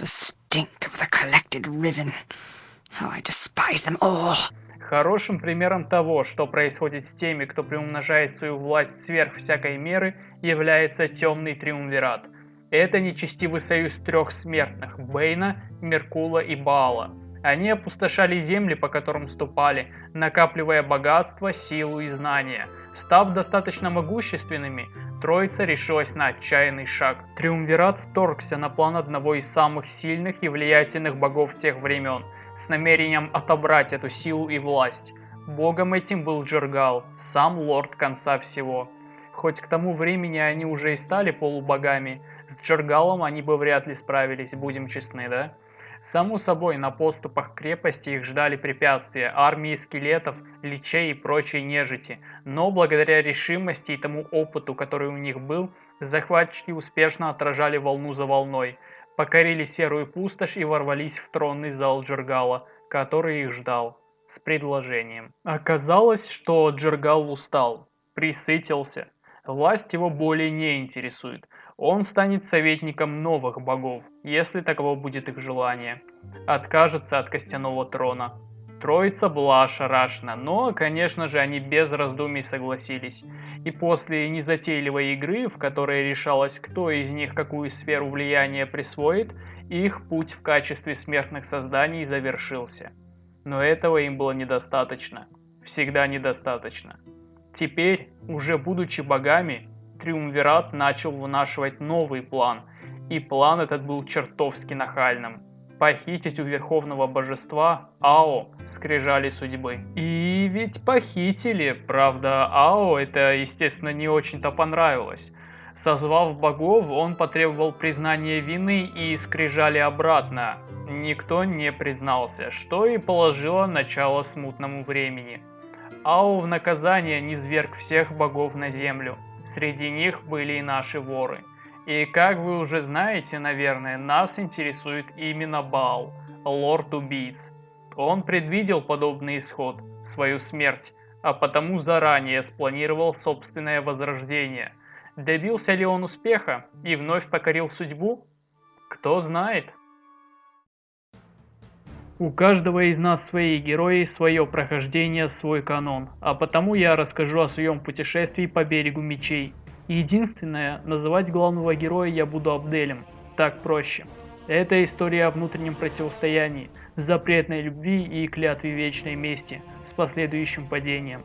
stink of the collected riven. How I despise them all. Хорошим примером того, что происходит с теми, кто приумножает свою власть сверх всякой меры, является Темный Триумвират. Это нечестивый союз трех смертных – Бэйна, Меркула и Баала. Они опустошали земли, по которым ступали, накапливая богатство, силу и знания. Став достаточно могущественными, Троица решилась на отчаянный шаг. Триумвират вторгся на план одного из самых сильных и влиятельных богов тех времен, с намерением отобрать эту силу и власть. Богом этим был Джергал, сам лорд конца всего. Хоть к тому времени они уже и стали полубогами, с Джергалом они бы вряд ли справились, будем честны, да? Само собой, на подступах к крепости их ждали препятствия, армии скелетов, личей и прочей нежити, но благодаря решимости и тому опыту, который у них был, захватчики успешно отражали волну за волной, покорили серую пустошь и ворвались в тронный зал Джергала, который их ждал, с предложением. Оказалось, что Джергал устал, присытился, власть его более не интересует. Он станет советником новых богов, если таково будет их желание. Откажется от костяного трона. Троица была ошарашена, но, конечно же, они без раздумий согласились. И после незатейливой игры, в которой решалось, кто из них какую сферу влияния присвоит, их путь в качестве смертных созданий завершился. Но этого им было недостаточно. Всегда недостаточно. Теперь, уже будучи богами, Триумвират начал вынашивать новый план, и план этот был чертовски нахальным. Похитить у верховного божества Ао скрижали судьбы. И ведь похитили, правда, Ао это, естественно, не очень-то понравилось. Созвав богов, он потребовал признания вины и скрижали обратно. Никто не признался, что и положило начало смутному времени. Ао в наказание низвергг всех богов на землю. Среди них были и наши воры. И как вы уже знаете, наверное, нас интересует именно Баал, лорд убийц. Он предвидел подобный исход, свою смерть, а потому заранее спланировал собственное возрождение. Добился ли он успеха и вновь покорил судьбу? Кто знает. У каждого из нас свои герои, свое прохождение, свой канон, а потому я расскажу о своем путешествии по берегу мечей. Единственное, называть главного героя я буду Абделем, так проще. Это история о внутреннем противостоянии, запретной любви и клятве вечной мести с последующим падением.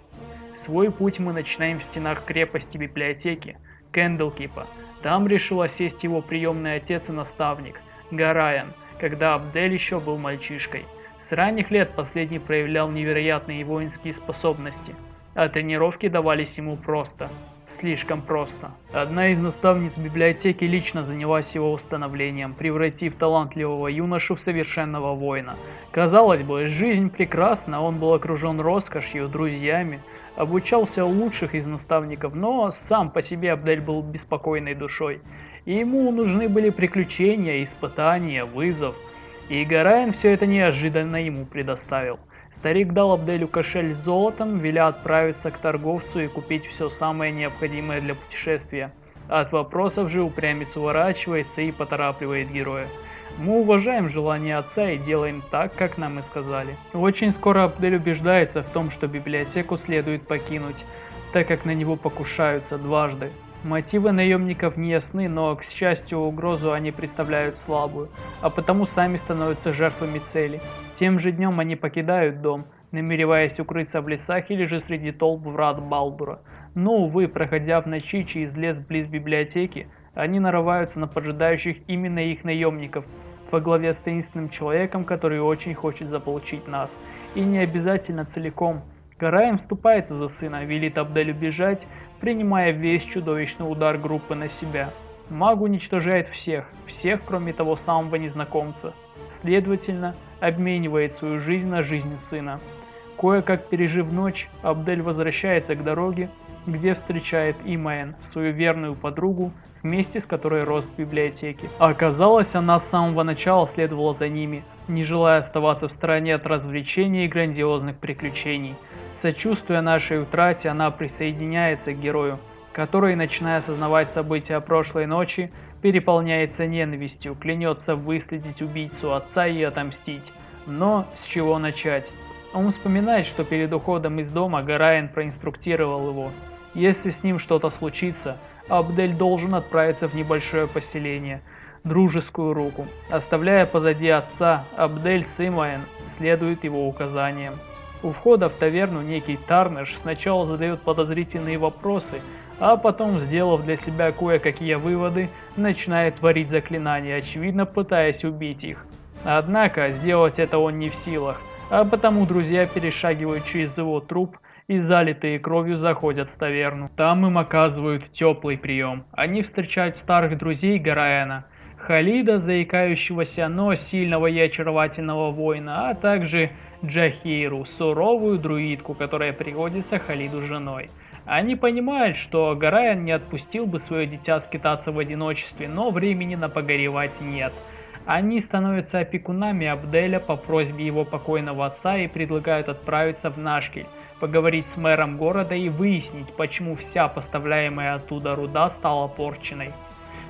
Свой путь мы начинаем в стенах крепости библиотеки, Кэндлкипа. Там решил осесть его приемный отец и наставник, Гараян, когда Абдель еще был мальчишкой. С ранних лет последний проявлял невероятные воинские способности, а тренировки давались ему просто. Слишком просто. Одна из наставниц библиотеки лично занялась его установлением, превратив талантливого юношу в совершенного воина. Казалось бы, жизнь прекрасна, он был окружен роскошью, друзьями, обучался у лучших из наставников, но сам по себе Абдель был беспокойной душой. И ему нужны были приключения, испытания, вызов. И Гараян все это неожиданно ему предоставил. Старик дал Абделю кошель с золотом, веля отправиться к торговцу и купить все самое необходимое для путешествия. От вопросов же упрямец уворачивается и поторапливает героя. Мы уважаем желание отца и делаем так, как нам и сказали. Очень скоро Абдель убеждается в том, что библиотеку следует покинуть, так как на него покушаются дважды. Мотивы наемников не ясны, но, к счастью, угрозу они представляют слабую, а потому сами становятся жертвами цели. Тем же днем они покидают дом, намереваясь укрыться в лесах или же среди толп врат Балдура. Но, увы, проходя в ночи через лес близ библиотеки, они нарываются на поджидающих именно их наемников, во главе с таинственным человеком, который очень хочет заполучить нас. И не обязательно целиком. Гараян вступается за сына, велит Абделю бежать, принимая весь чудовищный удар группы на себя. Маг уничтожает всех, кроме того самого незнакомца. Следовательно, обменивает свою жизнь на жизнь сына. Кое-как пережив ночь, Абдель возвращается к дороге, где встречает Имаэн, свою верную подругу, вместе с которой рос в библиотеке. Оказалось, она с самого начала следовала за ними, не желая оставаться в стороне от развлечений и грандиозных приключений. Сочувствуя нашей утрате, она присоединяется к герою, который, начиная осознавать события прошлой ночи, переполняется ненавистью, клянется выследить убийцу отца и отомстить. Но с чего начать? Он вспоминает, что перед уходом из дома Гарайан проинструктировал его. Если с ним что-то случится, Абдель должен отправиться в небольшое поселение, дружескую руку. Оставляя позади отца, Абдель с Имаен следует его указаниям. У входа в таверну некий Тарнеш сначала задает подозрительные вопросы, а потом, сделав для себя кое-какие выводы, начинает творить заклинания, очевидно пытаясь убить их. Однако сделать это он не в силах, а потому друзья перешагивают через его труп и залитые кровью заходят в таверну. Там им оказывают теплый прием. Они встречают старых друзей Гараяна, Халида, заикающегося, но сильного и очаровательного воина, а также Джахиру, суровую друидку, которая приходится Халиду женой. Они понимают, что Гараян не отпустил бы свое дитя скитаться в одиночестве, но времени на погоревать нет. Они становятся опекунами Абделя по просьбе его покойного отца и предлагают отправиться в Нашкель, поговорить с мэром города и выяснить, почему вся поставляемая оттуда руда стала порченной.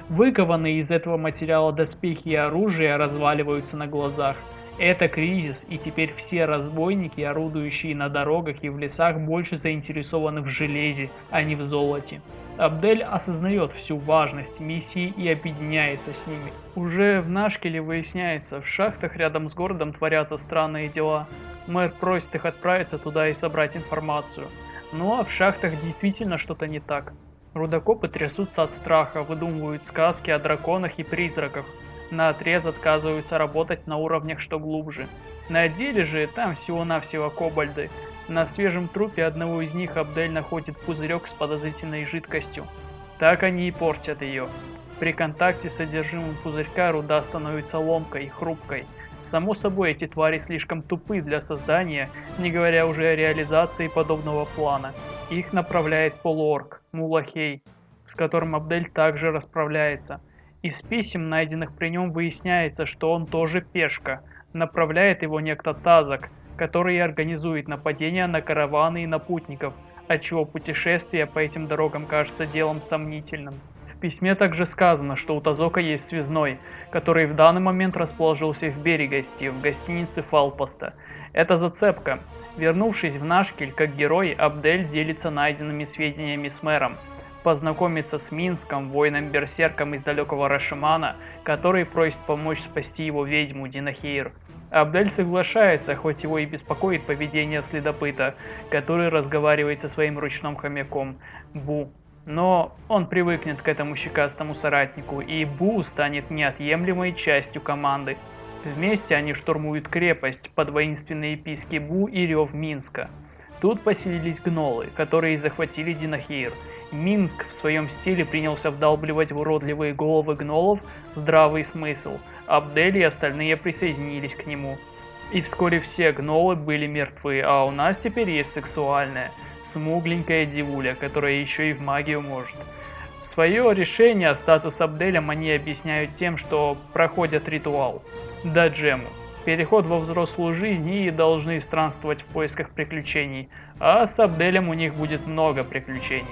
Выкованные из этого материала доспехи и оружие разваливаются на глазах. Это кризис, и теперь все разбойники, орудующие на дорогах и в лесах, больше заинтересованы в железе, а не в золоте. Абдель осознает всю важность миссии и объединяется с ними. Уже в Нашкеле выясняется, в шахтах рядом с городом творятся странные дела. Мэр просит их отправиться туда и собрать информацию. Ну а в шахтах действительно что-то не так. Рудокопы трясутся от страха, выдумывают сказки о драконах и призраках. Наотрез отказываются работать на уровнях что глубже. На деле же там всего-навсего кобальды. На свежем трупе одного из них Абдель находит пузырек с подозрительной жидкостью. Так они и портят ее. При контакте с содержимым пузырька руда становится ломкой, хрупкой. Само собой, эти твари слишком тупы для создания, не говоря уже о реализации подобного плана. Их направляет полуорк, Мулахей, с которым Абдель также расправляется. Из писем, найденных при нем, выясняется, что он тоже пешка. Направляет его некто Тазак, который организует нападения на караваны и на путников, отчего путешествие по этим дорогам кажется делом сомнительным. В письме также сказано, что у Тазока есть связной, который в данный момент расположился в Берегости, в гостинице Фалпоста. Это зацепка. Вернувшись в Нашкель, как герой, Абдель делится найденными сведениями с мэром. Познакомиться с Минском, воином-берсерком из далекого Рашимана, который просит помочь спасти его ведьму Динахейр. Абдель соглашается, хоть его и беспокоит поведение следопыта, который разговаривает со своим ручным хомяком Бу. Но он привыкнет к этому щекастому соратнику, и Бу станет неотъемлемой частью команды. Вместе они штурмуют крепость под воинственные писки Бу и рев Минска. Тут поселились гнолы, которые захватили Динахейр. Минск в своем стиле принялся вдалбливать в уродливые головы гнолов здравый смысл. Абдель и остальные присоединились к нему. И вскоре все гнолы были мертвы, а у нас теперь есть сексуальная, смугленькая девуля, которая еще и в магию может. Свое решение остаться с Абделем они объясняют тем, что проходят ритуал. Даджему. Переход во взрослую жизнь и должны странствовать в поисках приключений, а с Абделем у них будет много приключений.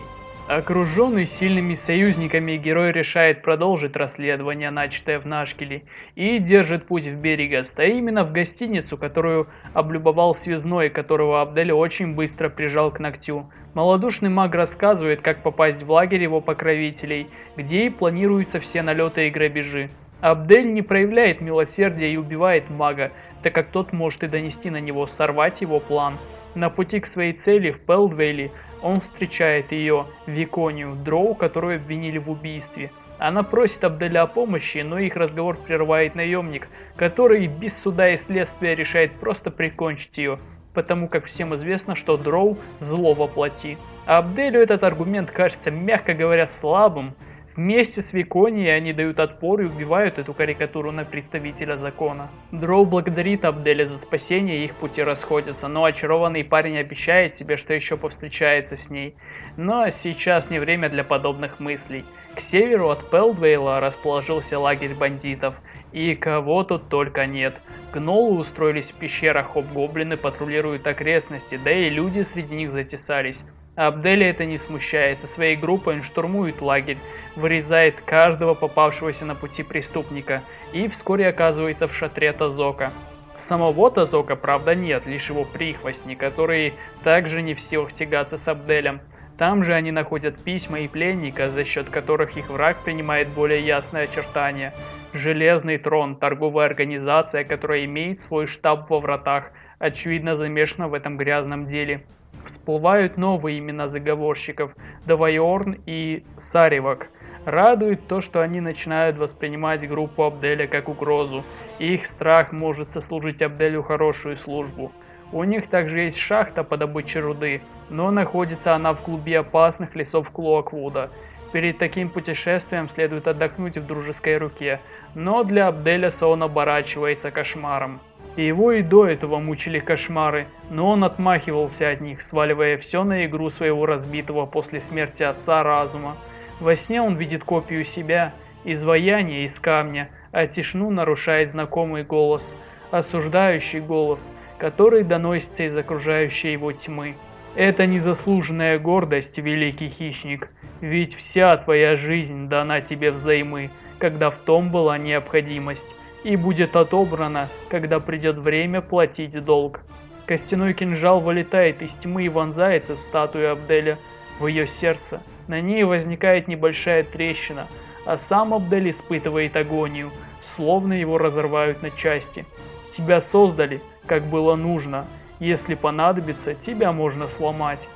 Окруженный сильными союзниками, герой решает продолжить расследование, начатое в Нашкеле, и держит путь в Берегост, а именно в гостиницу, которую облюбовал связной, которого Абдель очень быстро прижал к ногтю. Малодушный маг рассказывает, как попасть в лагерь его покровителей, где и планируются все налеты и грабежи. Абдель не проявляет милосердия и убивает мага, так как тот может и донести на него, сорвать его план. На пути к своей цели в Пелдвейле он встречает ее, Виконию, дроу, которую обвинили в убийстве. Она просит Абделя о помощи, но их разговор прерывает наемник, который без суда и следствия решает просто прикончить ее, потому как всем известно, что дроу – зло воплоти. А Абделю этот аргумент кажется, мягко говоря, слабым. Вместе с Виконией они дают отпор и убивают эту карикатуру на представителя закона. Дроу благодарит Абделя за спасение, и их пути расходятся, но очарованный парень обещает себе, что еще повстречается с ней. Но сейчас не время для подобных мыслей. К северу от Пелдвейла расположился лагерь бандитов, и кого тут только нет. Гнолы устроились в пещерах, хоб-гоблины патрулируют окрестности, да и люди среди них затесались. Абделя это не смущает, со своей группой он штурмует лагерь, вырезает каждого попавшегося на пути преступника и вскоре оказывается в шатре Тазока. Самого Тазока, правда, нет, лишь его прихвостни, которые также не в силах тягаться с Абделем. Там же они находят письма и пленника, за счет которых их враг принимает более ясные очертания. Железный трон, торговая организация, которая имеет свой штаб во вратах, очевидно замешана в этом грязном деле. Всплывают новые имена заговорщиков – Давайорн и Саривак. Радует то, что они начинают воспринимать группу Абделя как угрозу, и их страх может сослужить Абделю хорошую службу. У них также есть шахта по добыче руды, но находится она в глуби опасных лесов Клоаквуда. Перед таким путешествием следует отдохнуть в дружеской руке, но для Абделя сон оборачивается кошмаром. Его и до этого мучили кошмары, но он отмахивался от них, сваливая все на игру своего разбитого после смерти отца разума. Во сне он видит копию себя, изваяние из камня, а тишину нарушает знакомый голос, осуждающий голос, который доносится из окружающей его тьмы. Это незаслуженная гордость, великий хищник, ведь вся твоя жизнь дана тебе взаймы, когда в том была необходимость, и будет отобрана, когда придет время платить долг. Костяной кинжал вылетает из тьмы и вонзается в статую Абделя, в ее сердце. На ней возникает небольшая трещина, а сам Абдель испытывает агонию, словно его разрывают на части. Тебя создали, как было нужно. Если понадобится, тебя можно сломать.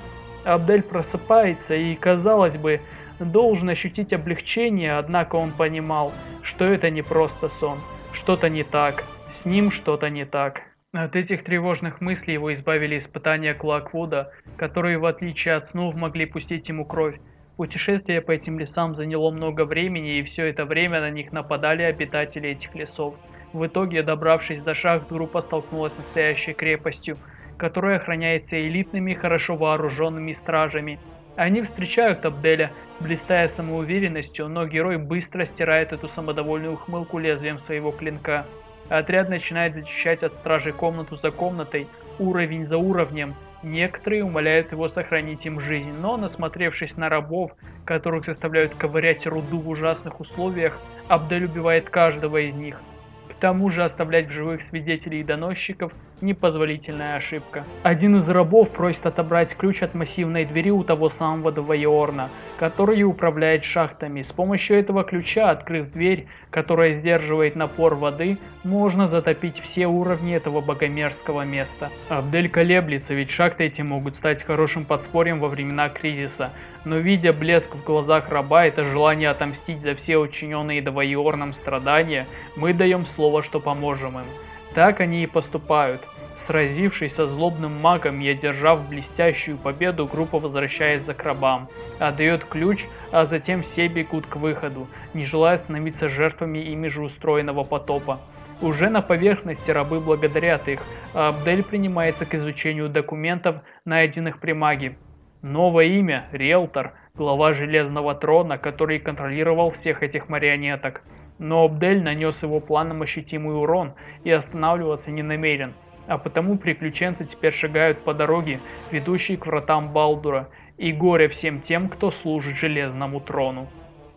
Абдель просыпается и, казалось бы, должен ощутить облегчение, однако он понимал, что это не просто сон. Что-то не так. С ним что-то не так. От этих тревожных мыслей его избавили испытания Клоаквуда, которые, в отличие от снов, могли пустить ему кровь. Путешествие по этим лесам заняло много времени, и все это время на них нападали обитатели этих лесов. В итоге, добравшись до шахт, группа столкнулась с настоящей крепостью, которая охраняется элитными, хорошо вооруженными стражами. Они встречают Абделя, блистая самоуверенностью, но герой быстро стирает эту самодовольную ухмылку лезвием своего клинка. Отряд начинает зачищать от стражей комнату за комнатой, уровень за уровнем. Некоторые умоляют его сохранить им жизнь, но, насмотревшись на рабов, которых заставляют ковырять руду в ужасных условиях, Абдель убивает каждого из них. К тому же оставлять в живых свидетелей и доносчиков – непозволительная ошибка. Один из рабов просит отобрать ключ от массивной двери у того самого Давайорна, который управляет шахтами. С помощью этого ключа, открыв дверь, которая сдерживает напор воды, можно затопить все уровни этого богомерзкого места. Абдель колеблется, ведь шахты эти могут стать хорошим подспорьем во времена кризиса. Но видя блеск в глазах раба, это желание отомстить за все учиненные Давайорном страдания, мы даем слово, что поможем им. Так они и поступают. Сразившись со злобным магом и одержав блестящую победу, группа возвращается к рабам, отдает ключ, а затем все бегут к выходу, не желая становиться жертвами ими же устроенного потопа. Уже на поверхности рабы благодарят их, а Абдель принимается к изучению документов, найденных при маге. Новое имя – Риэлтор, глава Железного Трона, который контролировал всех этих марионеток. Но Абдель нанес его планам ощутимый урон и останавливаться не намерен, а потому приключенцы теперь шагают по дороге, ведущей к вратам Балдура, и горе всем тем, кто служит Железному Трону.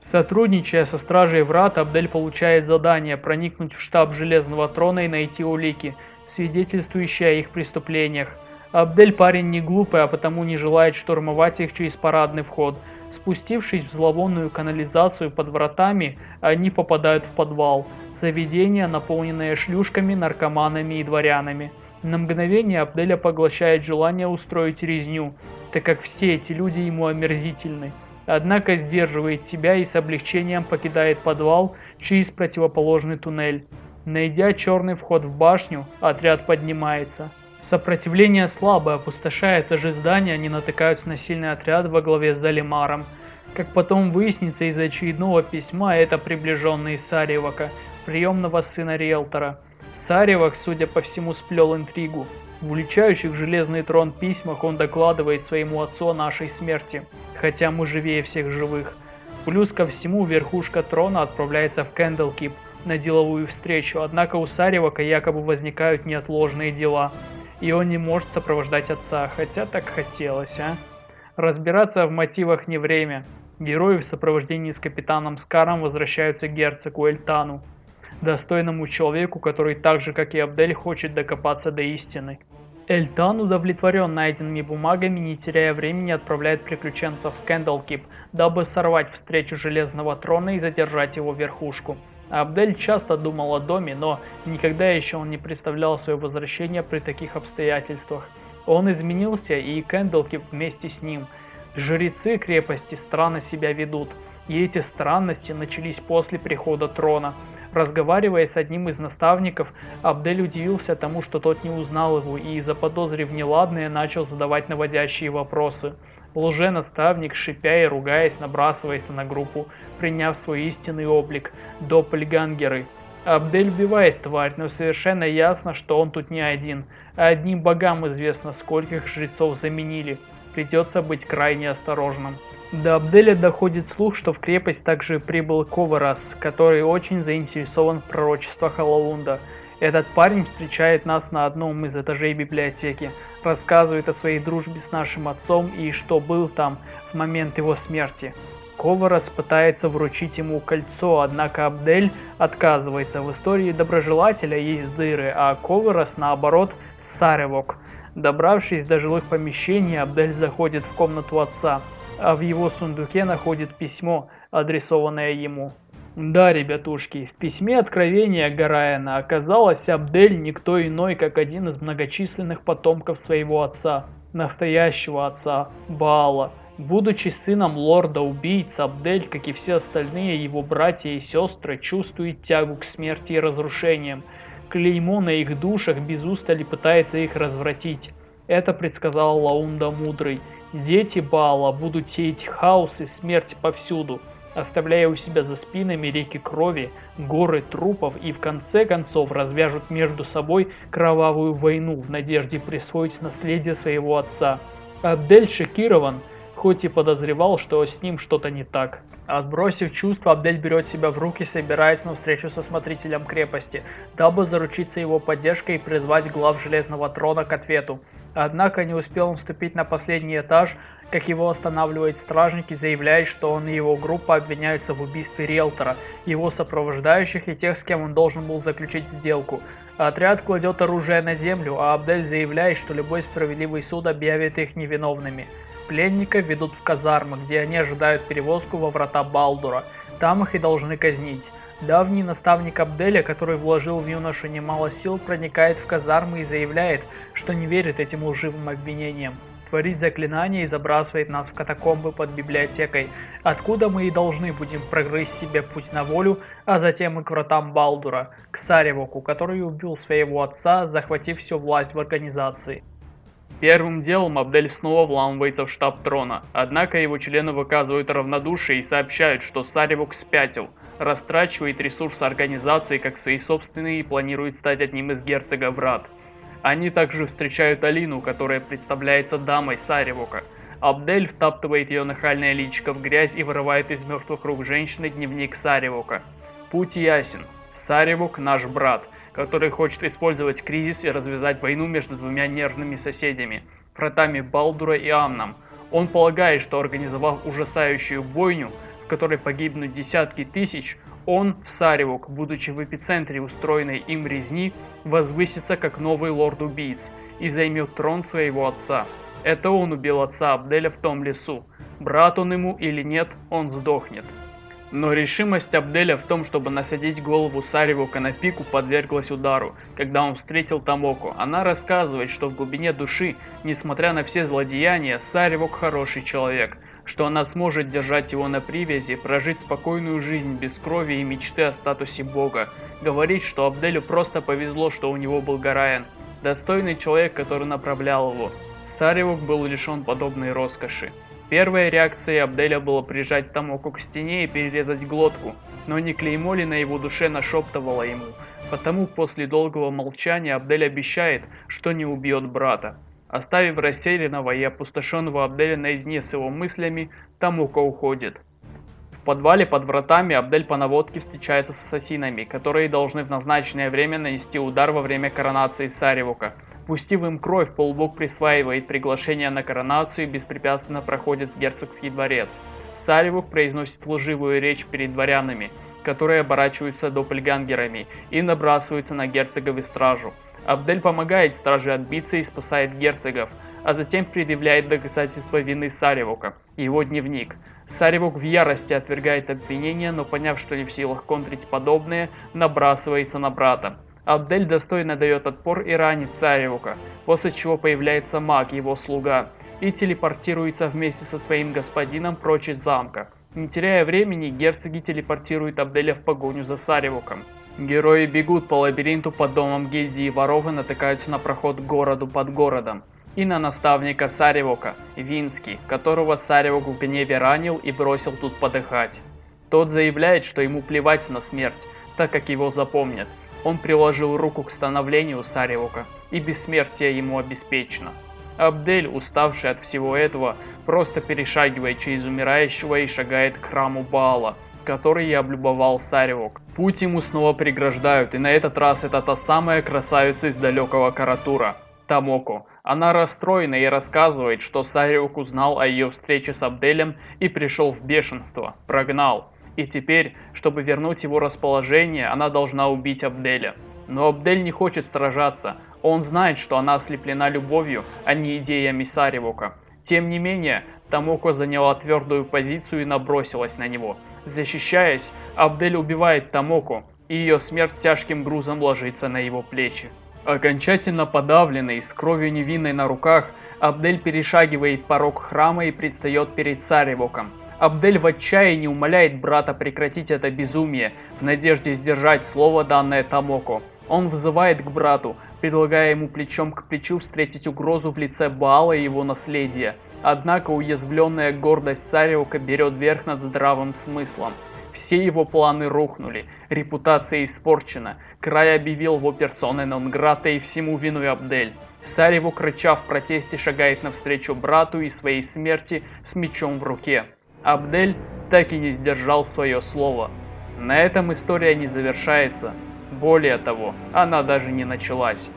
Сотрудничая со Стражей Врат, Абдель получает задание проникнуть в штаб Железного Трона и найти улики, свидетельствующие о их преступлениях. Абдель парень не глупый, а потому не желает штурмовать их через парадный вход. Спустившись в зловонную канализацию под вратами, они попадают в подвал. Заведение, наполненное шлюшками, наркоманами и дворянами. На мгновение Абделя поглощает желание устроить резню, так как все эти люди ему омерзительны. Однако сдерживает себя и с облегчением покидает подвал через противоположный туннель. Найдя черный вход в башню, отряд поднимается. Сопротивление слабое, опустошая этажи здания, они натыкаются на сильный отряд во главе с Залимаром. Как потом выяснится из очередного письма, это приближенные Саривака, приемного сына Риэлтора. Саривак, судя по всему, сплел интригу. В уличающих Железный Трон письмах он докладывает своему отцу о нашей смерти, хотя мы живее всех живых. Плюс ко всему, верхушка трона отправляется в Кэндлкип на деловую встречу, однако у Саривака якобы возникают неотложные дела, и он не может сопровождать отца, хотя так хотелось, а? Разбираться в мотивах не время. Герои в сопровождении с капитаном Скаром возвращаются к герцогу Эльтану, достойному человеку, который так же, как и Абдель, хочет докопаться до истины. Эльтан, удовлетворен найденными бумагами, не теряя времени, отправляет приключенцев в Кэндлкип, дабы сорвать встречу Железного Трона и задержать его верхушку. Абдель часто думал о доме, но никогда еще он не представлял свое возвращение при таких обстоятельствах. Он изменился, и Кэндлкип вместе с ним. Жрецы крепости странно себя ведут, и эти странности начались после прихода трона. Разговаривая с одним из наставников, Абдель удивился тому, что тот не узнал его, и, заподозрив неладное, начал задавать наводящие вопросы. Лже-наставник, шипя и ругаясь, набрасывается на группу, приняв свой истинный облик – доппельгангеры. Абдель убивает тварь, но совершенно ясно, что он тут не один. Одним богам известно, скольких жрецов заменили. Придется быть крайне осторожным. До Абделя доходит слух, что в крепость также прибыл Коварас, который очень заинтересован в пророчествах Алаунда. Этот парень встречает нас на одном из этажей библиотеки, рассказывает о своей дружбе с нашим отцом и что был там в момент его смерти. Коварас пытается вручить ему кольцо, однако Абдель отказывается. В истории доброжелателя есть дыры, а Коварас, наоборот, саревок. Добравшись до жилых помещений, Абдель заходит в комнату отца, а в его сундуке находит письмо, адресованное ему. Да, ребятушки, в письме откровения Гараэна оказалось Абдель никто иной, как один из многочисленных потомков своего отца, настоящего отца, Баала. Будучи сыном лорда-убийц, Абдель, как и все остальные его братья и сестры, чувствует тягу к смерти и разрушениям. Клеймо на их душах без устали пытается их развратить. Это предсказал Лаунда Мудрый. Дети Баала будут сеять хаос и смерть повсюду, оставляя у себя за спинами реки крови, горы трупов и в конце концов развяжут между собой кровавую войну в надежде присвоить наследие своего отца. Абдель шокирован, хоть и подозревал, что с ним что-то не так. Отбросив чувства, Абдель берет себя в руки и собирается на встречу со смотрителем крепости, дабы заручиться его поддержкой и призвать глав Железного Трона к ответу. Однако не успел он вступить на последний этаж, как его останавливает стражник и заявляет, что он и его группа обвиняются в убийстве риэлтора, его сопровождающих и тех, с кем он должен был заключить сделку. Отряд кладет оружие на землю, а Абдель заявляет, что любой справедливый суд объявит их невиновными. Пленников ведут в казармы, где они ожидают перевозку во врата Балдура. Там их и должны казнить. Давний наставник Абделя, который вложил в юношу немало сил, проникает в казармы и заявляет, что не верит этим лживым обвинениям. Творит заклинание и забрасывает нас в катакомбы под библиотекой, откуда мы и должны будем прогрызть себе путь на волю, а затем и к вратам Балдура, к Саревоку, который убил своего отца, захватив всю власть в организации. Первым делом Абдель снова вламывается в штаб трона, однако его члены выказывают равнодушие и сообщают, что Саревок спятил, растрачивает ресурсы организации как свои собственные и планирует стать одним из герцога врат. Они также встречают Алину, которая представляется дамой Саревока. Абдель втаптывает ее нахальное личико в грязь и вырывает из мертвых рук женщины дневник Саревока. Путь ясен. Саревок наш брат, который хочет использовать кризис и развязать войну между двумя нервными соседями, вратами Балдура и Амном. Он полагает, что организовав ужасающую бойню, в которой погибнут десятки тысяч, он, Саревок, будучи в эпицентре устроенной им резни, возвысится как новый лорд-убийц и займет трон своего отца. Это он убил отца Абделя в том лесу. Брат он ему или нет, он сдохнет. Но решимость Абделя в том, чтобы насадить голову Саревока на пику, подверглась удару, когда он встретил Тамоко. Она рассказывает, что в глубине души, несмотря на все злодеяния, Саревок хороший человек, что она сможет держать его на привязи, прожить спокойную жизнь без крови и мечты о статусе бога. Говорит, что Абделю просто повезло, что у него был Гараэн, достойный человек, который направлял его. Саревок был лишен подобной роскоши. Первой реакцией Абделя было прижать Тамоко к стене и перерезать глотку, но не клеймо ли на его душе нашептывало ему. Потому после долгого молчания Абдель обещает, что не убьет брата. Оставив растерянного и опустошенного Абделя наедине с его мыслями, Тамоко уходит. В подвале под вратами Абдель по наводке встречается с ассасинами, которые должны в назначенное время нанести удар во время коронации Саревока. Пустив им кровь, полубог присваивает приглашение на коронацию и беспрепятственно проходит в герцогский дворец. Саревок произносит лживую речь перед дворянами, которые оборачиваются доппельгангерами и набрасываются на герцогов и стражу. Абдель помогает страже отбиться и спасает герцогов, а затем предъявляет доказательства вины Саревока, его дневник. Саревок в ярости отвергает обвинения, но поняв, что не в силах контрить подобное, набрасывается на брата. Абдель достойно дает отпор и ранит Саревока, после чего появляется маг, его слуга, и телепортируется вместе со своим господином прочь из замка. Не теряя времени, герцоги телепортируют Абделя в погоню за Саревоком. Герои бегут по лабиринту под домом гильдии воров и натыкаются на проход к городу под городом. И на наставника Саревока, Винский, которого Саревок в гневе ранил и бросил тут подыхать. Тот заявляет, что ему плевать на смерть, так как его запомнят. Он приложил руку к становлению Саревока, и бессмертие ему обеспечено. Абдель, уставший от всего этого, просто перешагивает через умирающего и шагает к храму Баала, который и облюбовал Саревок. Путь ему снова преграждают, и на этот раз это та самая красавица из далекого Каратура, Томоко. Она расстроена и рассказывает, что Саревок узнал о ее встрече с Абделем и пришел в бешенство, прогнал. И теперь, чтобы вернуть его расположение, она должна убить Абделя. Но Абдель не хочет сражаться, он знает, что она ослеплена любовью, а не идеями Саревока. Тем не менее, Томоко заняла твердую позицию и набросилась на него. Защищаясь, Абдель убивает Томоко, и ее смерть тяжким грузом ложится на его плечи. Окончательно подавленный, с кровью невинной на руках, Абдель перешагивает порог храма и предстает перед Саревоком. Абдель в отчаянии умоляет брата прекратить это безумие, в надежде сдержать слово, данное Томоко. Он взывает к брату, предлагая ему плечом к плечу встретить угрозу в лице Баала и его наследия. Однако уязвленная гордость Саревока берет верх над здравым смыслом. Все его планы рухнули, репутация испорчена, край объявил его персоной нон-грата и всему виной Абдель. Саревок, рыча в протесте, шагает навстречу брату и своей смерти с мечом в руке. Абдель так и не сдержал свое слово. На этом история не завершается. Более того, она даже не началась.